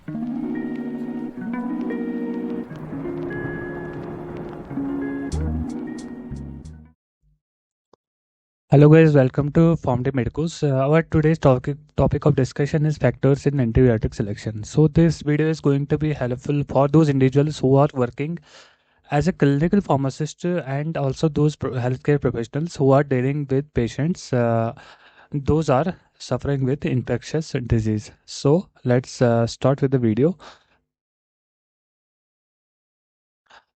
Hello guys, welcome to Medicals. Our today's topic of discussion is factors in antibiotic selection. So this video is going to be helpful for those individuals who are working as a clinical pharmacist and also those healthcare professionals who are dealing with patients. Those are suffering with infectious disease. So let's start with the video.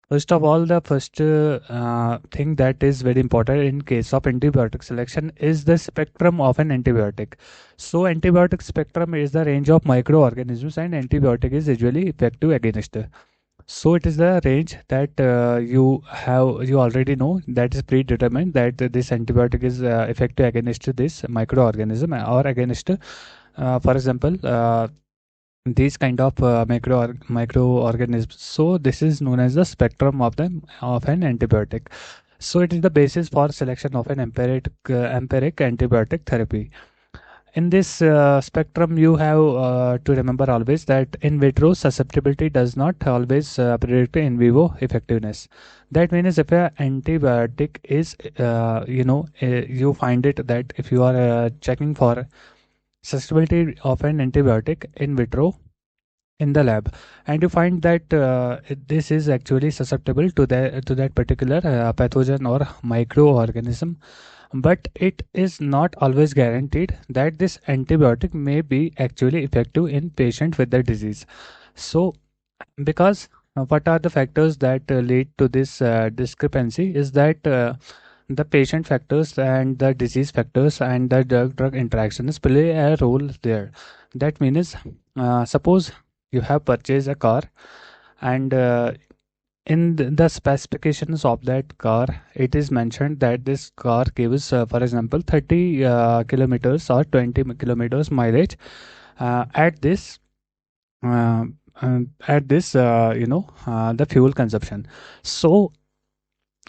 First of all, the first thing that is very important in case of antibiotic selection is the spectrum of an antibiotic. So, antibiotic spectrum is the range of microorganisms, and antibiotic is usually effective against. So, it is the range that you already know that is predetermined that this antibiotic is effective against this microorganism or against, for example, these kind of microorganisms. So this is known as the spectrum of an antibiotic. So it is the basis for selection of an empiric antibiotic therapy. In this spectrum, you have to remember always that in vitro susceptibility does not always predict in vivo effectiveness. That means if an antibiotic is, you find it that if you are checking for susceptibility of an antibiotic in vitro in the lab, and you find that this is actually susceptible to that particular pathogen or microorganism, but it is not always guaranteed that this antibiotic may be actually effective in patient with the disease. So because what are the factors that lead to this discrepancy is that the patient factors and the disease factors and the drug interactions play a role there. That means suppose you have purchased a car, and in the specifications of that car it is mentioned that this car gives for example 30 kilometers or 20 kilometers mileage at this uh, the fuel consumption. So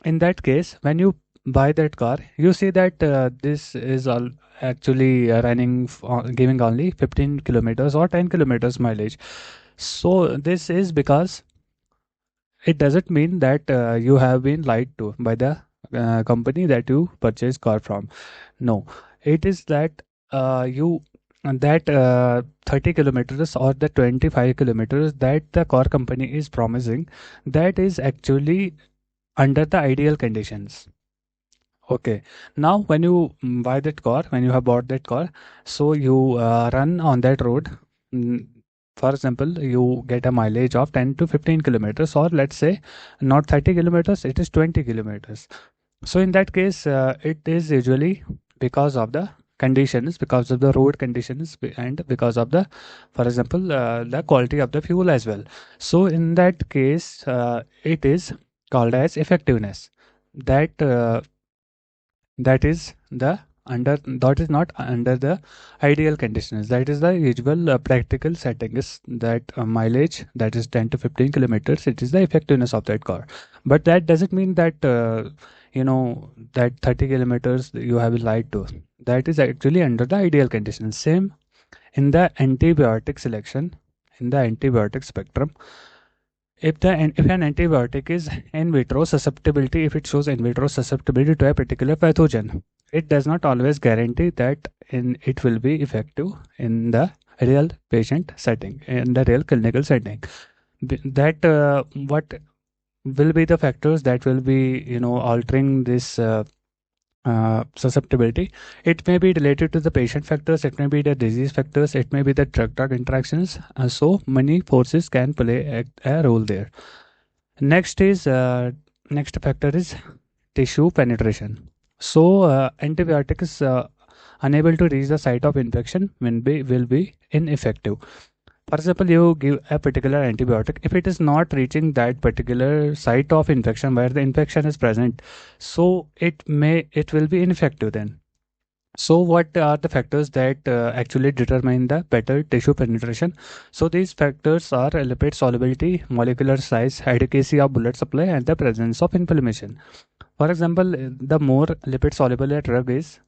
in that case, when you buy that car, you see that this is all actually running giving only 15 kilometers or 10 kilometers mileage. So this is because it doesn't mean that you have been lied to by the company that you purchase car from. No, it is that you that 30 kilometers or the 25 kilometers that the car company is promising, that is actually under the ideal conditions. Okay. Now, when you buy that car, when you have bought that car, so you run on that road. mm, For example, you get a mileage of 10 to 15 kilometers, or let's say not 30 kilometers, it is 20 kilometers. So in that case, it is usually because of the conditions, because of the road conditions, and because of the, for example, the quality of the fuel as well. So in that case, it is called as effectiveness. That that is the under that is not under the ideal conditions. That is the usual practical setting is that mileage that is 10 to 15 kilometers, it is the effectiveness of that car. But that doesn't mean that that 30 kilometers you have lied to. That is actually under the ideal conditions. Same in the antibiotic selection, in the antibiotic spectrum. If an antibiotic is in vitro susceptibility, if it shows in vitro susceptibility to a particular pathogen, it does not always guarantee that it will be effective in the real patient setting, in the real clinical setting. That what will be the factors that will be altering this susceptibility. It may be related to the patient factors, it may be the disease factors, it may be the drug interactions. So many forces can play a role there. Next is next factor is tissue penetration. So antibiotics unable to reach the site of infection will be ineffective. For example, you give a particular antibiotic. If it is not reaching that particular site of infection where the infection is present, so it will be ineffective then. So what are the factors that actually determine the better tissue penetration? So these factors are lipid solubility, molecular size, adequacy of blood supply, and the presence of inflammation. For example, the more lipid soluble a drug is,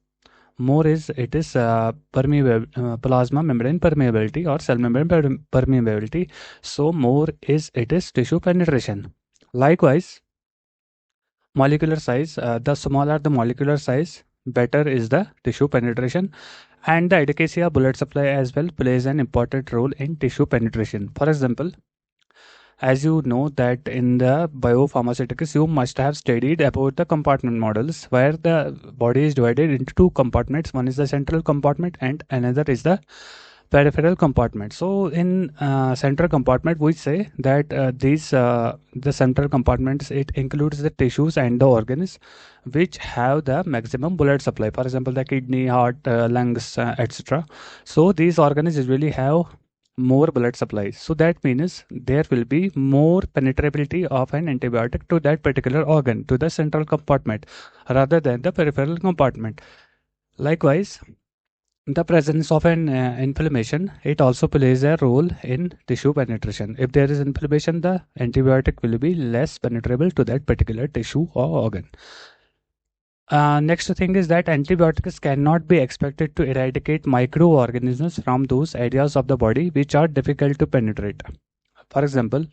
more is it is permeable, plasma membrane permeability or cell membrane permeability. So more is it is tissue penetration. Likewise, molecular size, the smaller the molecular size, better is the tissue penetration. And the adequacy of blood supply as well plays an important role in tissue penetration. For example, as you know that in the biopharmaceuticals, you must have studied about the compartment models where the body is divided into two compartments. One is the central compartment and another is the peripheral compartment. So in central compartment, we say that these the central compartments, it includes the tissues and the organs which have the maximum blood supply. For example, the kidney, heart, lungs, etc. So these organs usually have more blood supply. So that means there will be more penetrability of an antibiotic to that particular organ, to the central compartment, rather than the peripheral compartment. Likewise, the presence of an inflammation, it also plays a role in tissue penetration. If there is inflammation, the antibiotic will be less penetrable to that particular tissue or organ. Next thing is that antibiotics cannot be expected to eradicate microorganisms from those areas of the body which are difficult to penetrate. For example,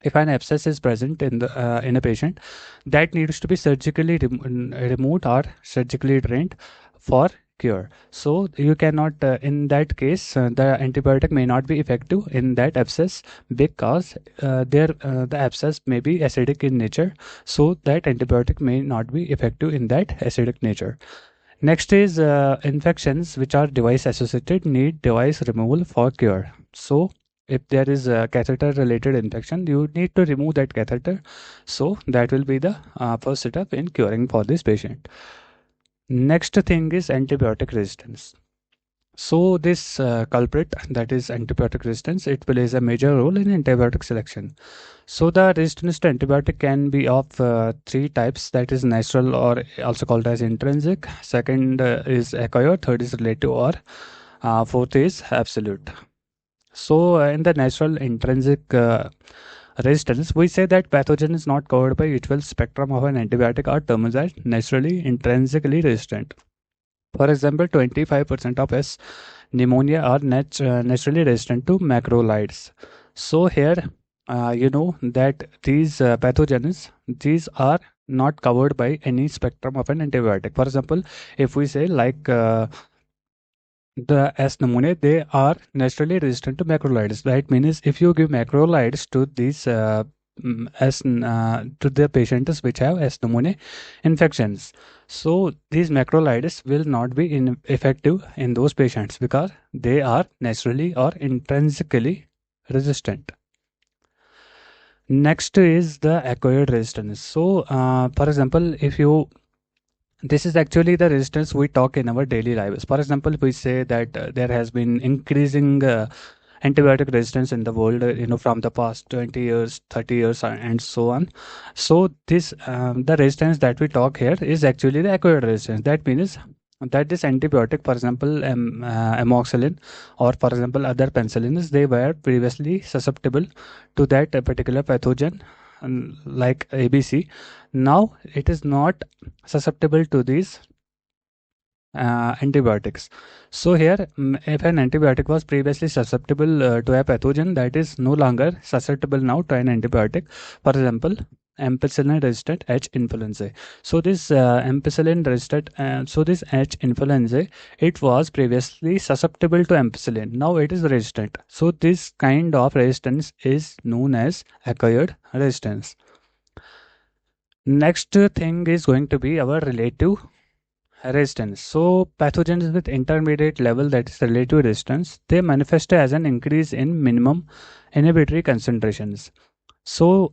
if an abscess is present in a patient, that needs to be surgically removed or surgically drained for cure. So you cannot, in that case, the antibiotic may not be effective in that abscess because the abscess may be acidic in nature. So that antibiotic may not be effective in that acidic nature. Next is infections which are device associated need device removal for cure. So if there is a catheter related infection, you need to remove that catheter. So that will be the first step in curing for this patient. Next thing is antibiotic resistance. So this culprit, that is antibiotic resistance, it plays a major role in antibiotic selection. So the resistance to antibiotic can be of three types, that is natural or also called as intrinsic. Second is acquired. Third is relative, or fourth is absolute. So in the natural intrinsic resistance, we say that pathogen is not covered by usual spectrum of an antibiotic or terms as naturally intrinsically resistant. For example, 25% of S pneumonia are naturally resistant to macrolides. So here, you know that these pathogens, these are not covered by any spectrum of an antibiotic. For example, if we say like the S pneumonia, they are naturally resistant to macrolides. That means if you give macrolides to these to the patients which have S pneumonia infections, so these macrolides will not be effective in those patients because they are naturally or intrinsically resistant. Next is the acquired resistance. So, for example, if you this is actually the resistance we talk in our daily lives. For example, we say that there has been increasing antibiotic resistance in the world, from the past 20 years, 30 years, and so on. So this the resistance that we talk here is actually the acquired resistance. That means that this antibiotic, for example, amoxicillin, or for example other penicillins, they were previously susceptible to that particular pathogen, like ABC. Now it is not susceptible to these antibiotics. So here, if an antibiotic was previously susceptible to a pathogen, that is no longer susceptible now to an antibiotic. For example, ampicillin resistant H. influenzae. So this ampicillin resistant, so this H. influenzae, it was previously susceptible to ampicillin. Now it is resistant. So this kind of resistance is known as acquired resistance. Next thing is going to be our relative resistance. So pathogens with intermediate level, that is relative resistance, they manifest as an increase in minimum inhibitory concentrations. So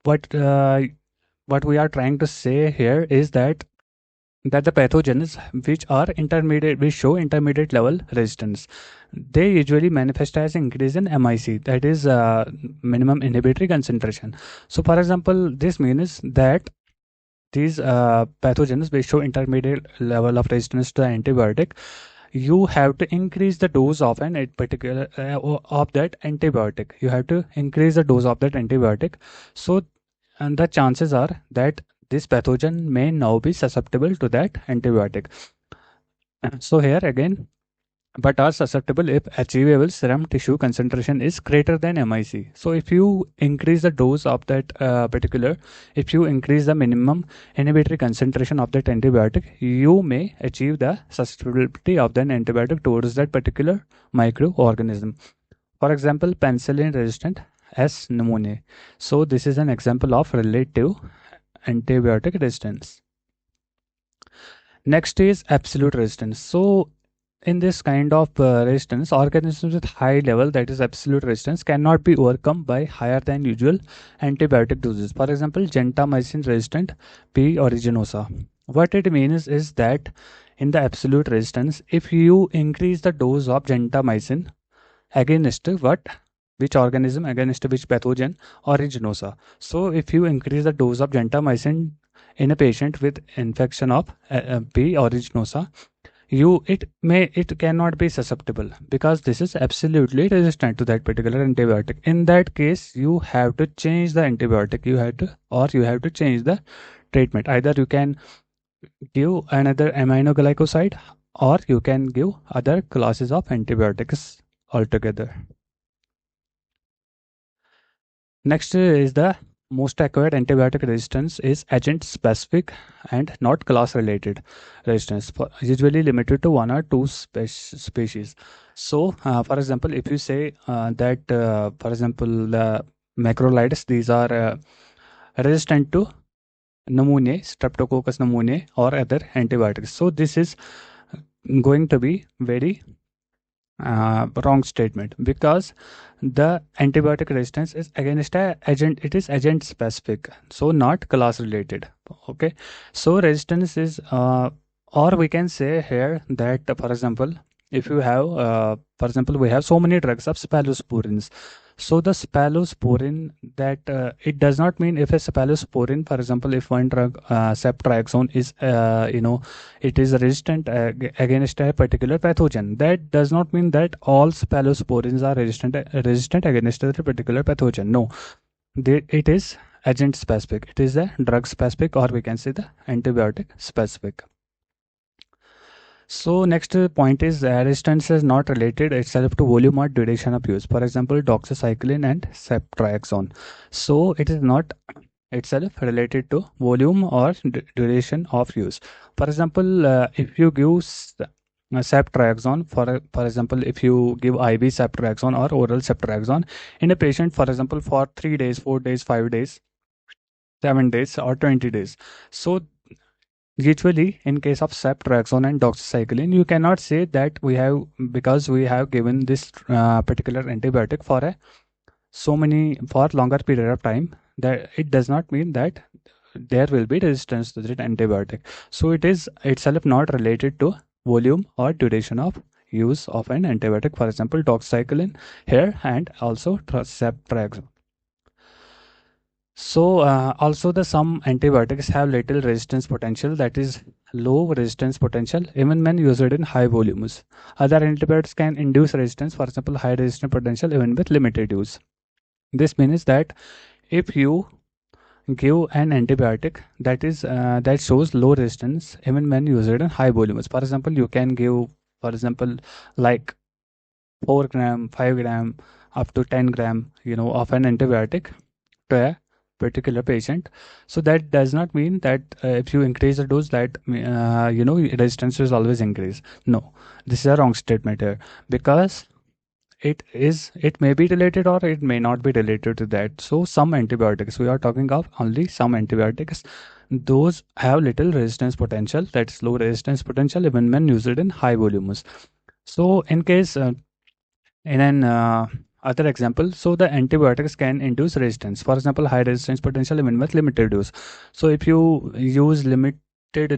what we are trying to say here is that the pathogens which are intermediate, which show intermediate level resistance, they usually manifest as increase in MIC, that is minimum inhibitory concentration. So for example, this means that these pathogens which show intermediate level of resistance to the antibiotic, you have to increase the dose of a particular of that antibiotic. You have to increase the dose of that antibiotic. So and the chances are that this pathogen may now be susceptible to that antibiotic. So here again, but are susceptible if achievable serum tissue concentration is greater than MIC. So if you increase the dose of that if you increase the minimum inhibitory concentration of that antibiotic, you may achieve the susceptibility of that antibiotic towards that particular microorganism. For example, penicillin resistant S pneumoniae. So this is an example of relative antibiotic resistance. Next is absolute resistance. So in this kind of resistance, organisms with high level, that is absolute resistance, cannot be overcome by higher than usual antibiotic doses. For example, gentamicin resistant P. originosa. What it means is that in the absolute resistance, if you increase the dose of gentamicin against what, which organism, against which pathogen, originosa. So if you increase the dose of gentamicin in a patient with infection of P. originosa, it cannot be susceptible, because this is absolutely resistant to that particular antibiotic. In that case, you have to change the antibiotic, you have to change the treatment. Either you can give another aminoglycoside, or you can give other classes of antibiotics altogether. Next is the most acquired antibiotic resistance is agent specific and not class related resistance, usually limited to one or two species. So, for example, if you say that, for example, the macrolides, these are resistant to pneumoniae, streptococcus pneumoniae, or other antibiotics. So, this is going to be very wrong statement, because the antibiotic resistance is against a agent, it is agent specific, so not class related. Okay, so resistance is or we can say here that, for example, if you have for example, we have so many drugs of cephalosporins. So the cephalosporin, that it does not mean if a cephalosporin, for example, if one drug ceftriaxone is it is resistant against a particular pathogen, that does not mean that all cephalosporins are resistant against a particular pathogen. No, it is agent specific, it is a drug specific, or we can say the antibiotic specific. So next point is resistance is not related itself to volume or duration of use. For example, doxycycline and ceftriaxone. So it is not itself related to volume or duration of use. For example, if you give ceftriaxone, for example, if you give IV ceftriaxone or oral ceftriaxone in a patient, for example, for 3 days, 4 days, 5 days, 7 days, or 20 days. So usually, in case of ceftriaxone and doxycycline, you cannot say that we have, because we have given this particular antibiotic for a so many for longer period of time, that it does not mean that there will be resistance to that antibiotic. So it is itself not related to volume or duration of use of an antibiotic. For example, doxycycline here, and also ceftriaxone. So also the some antibiotics have little resistance potential, that is low resistance potential, even when used in high volumes. Other antibiotics can induce resistance, for example, high resistance potential even with limited use. This means that if you give an antibiotic that is that shows low resistance even when used in high volumes, for example, you can give, for example, like 4 gram, 5 gram, up to 10 gram, of an antibiotic to a particular patient. So that does not mean that if you increase the dose, that resistance will always increase. No, this is a wrong statement here, because it may be related or it may not be related to that. So some antibiotics, we are talking of only some antibiotics, those have little resistance potential, that's low resistance potential even when used in high volumes. So in case in an other example, so the antibiotics can induce resistance, for example, high resistance potential even with limited dose. So if you use limited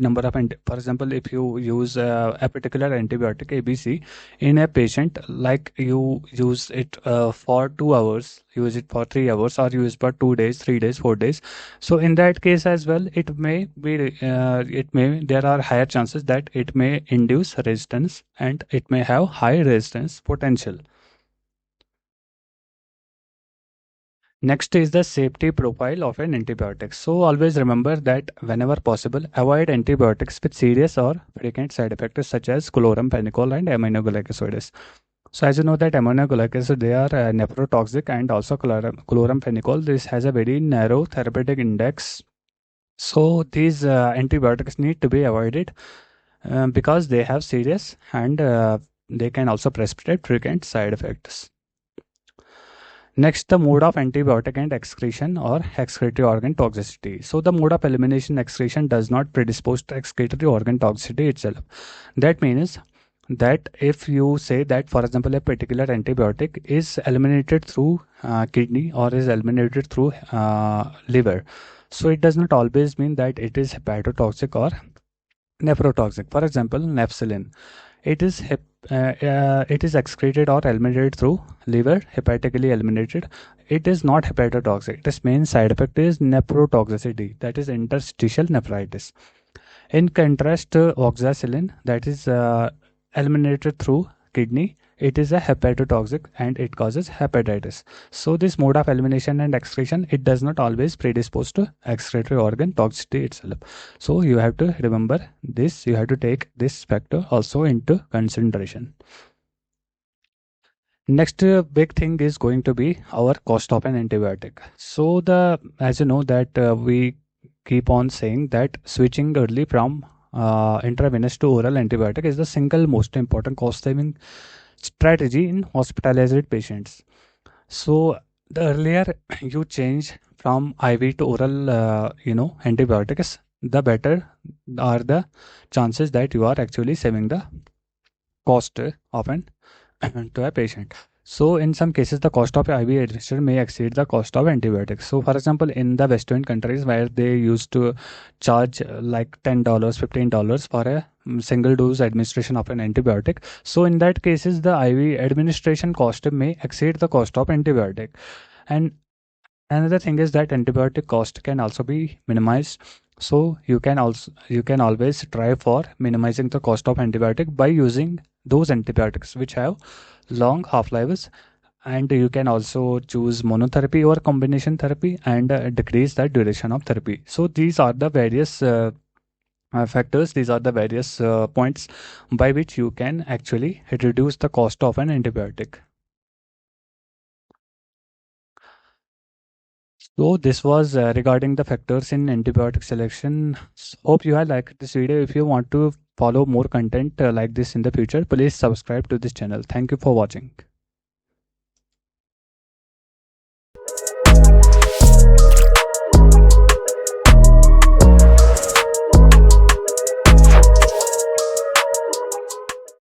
number of for example, if you use a particular antibiotic ABC in a patient, like you use it for 2 hours, use it for 3 hours, or use for 2 days, 3 days, 4 days, so in that case as well, it may be there are higher chances that it may induce resistance, and it may have high resistance potential. Next is the safety profile of an antibiotic. So always remember that whenever possible, avoid antibiotics with serious or frequent side effects such as chloramphenicol and aminoglycosides. So as you know that aminoglycosides, they are nephrotoxic, and also chloramphenicol, this has a very narrow therapeutic index. So these antibiotics need to be avoided because they have serious and they can also precipitate frequent side effects. Next, the mode of antibiotic and excretion or excretory organ toxicity. So, the mode of elimination excretion does not predispose to excretory organ toxicity itself. That means that if you say that, for example, a particular antibiotic is eliminated through kidney or is eliminated through liver, so it does not always mean that it is hepatotoxic or nephrotoxic. For example, nepsilin, it is it is excreted or eliminated through liver, hepatically eliminated. It is not hepatotoxic. Its main side effect is nephrotoxicity, that is interstitial nephritis. In contrast, oxacillin, that is eliminated through kidney, it is a hepatotoxic and it causes hepatitis. So this mode of elimination and excretion, it does not always predispose to excretory organ toxicity itself. So you have to remember this, you have to take this factor also into consideration. Next big thing is going to be our cost of an antibiotic. So the, as you know that we keep on saying that switching early from intravenous to oral antibiotic is the single most important cost saving strategy in hospitalized patients. So the earlier you change from IV to oral, antibiotics, the better are the chances that you are actually saving the cost of an to a patient. So in some cases, the cost of IV administration may exceed the cost of antibiotics. So for example, in the Western countries where they used to charge like $10, $15 for a single dose administration of an antibiotic. So in that cases, the IV administration cost may exceed the cost of antibiotic. And another thing is that antibiotic cost can also be minimized. So you can always try for minimizing the cost of antibiotic by using those antibiotics which have long half lives, and you can also choose monotherapy or combination therapy and decrease the duration of therapy. So these are the various factors, these are the various points by which you can actually reduce the cost of an antibiotic. So this was regarding the factors in antibiotic selection. Hope you have liked this video. If you want to follow more content like this in the future, please subscribe to this channel. Thank you for watching.